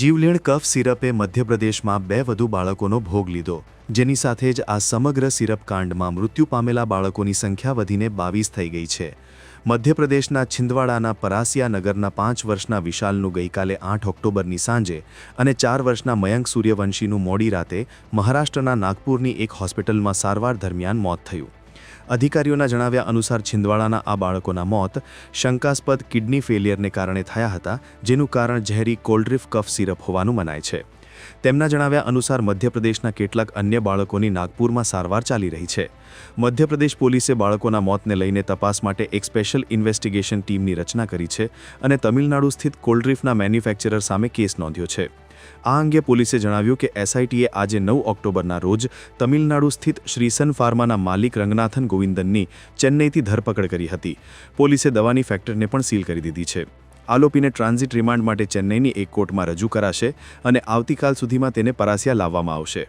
જીવલેણ કફ સિરપે મધ્યપ્રદેશમાં 2 વધુ બાળકોનો ભોગ લીધો, જેની સાથે જ આ સમગ્ર સિરપ કાંડમાં મૃત્યુ પામેલા બાળકોની સંખ્યા વધીને 22 થઈ ગઈ છે. મધ્યપ્રદેશના છિંદવાડાના પરાસિયા નગરના 5 વર્ષના વિશાલનું ગઈકાલે 8 ઓક્ટોબરની સાંજે અને 4 વર્ષના મયંક સૂર્યવંશીનું મોડી રાતે મહારાષ્ટ્રના નાગપુરની એક હોસ્પિટલમાં સારવાર દરમિયાન મોત થયું. અધિકારીઓના જણાવ્યા અનુસાર છિંદવાડાના આ બાળકોના મોત શંકાસ્પદ કિડની ફેલિયરને કારણે થયા હતા, જેનું કારણ ઝેરી કોલ્ડ્રીફ કફ સિરપ હોવાનું મનાય છે. તેમના જણાવ્યા અનુસાર મધ્યપ્રદેશના કેટલાક અન્ય બાળકોની નાગપુરમાં સારવાર ચાલી રહી છે. મધ્યપ્રદેશ પોલીસે બાળકોના મોતને લઈને તપાસ માટે એક સ્પેશિયલ ઇન્વેસ્ટિગેશન ટીમની રચના કરી છે અને તમિલનાડુ સ્થિત કોલ્ડ્રીફના મેન્યુફેક્ચરર સામે કેસ નોંધ્યો છે. આ અંગે પોલીસે જણાવ્યું કે એસઆઈટીએ આજે 9 ઓક્ટોબરના રોજ તમિલનાડુ સ્થિત શ્રીસન ફાર્માના માલિક રંગનાથન ગોવિંદનની ચેન્નઈથી ધરપકડ કરી હતી. પોલીસે દવાની ફેક્ટરીને પણ સીલ કરી દીધી છે. આરોપીને ટ્રાન્ઝિટ રિમાન્ડ માટે ચેન્નઈની એક કોર્ટમાં રજૂ કરાશે અને આવતીકાલ સુધીમાં તેને પરાસિયા લાવવામાં આવશે.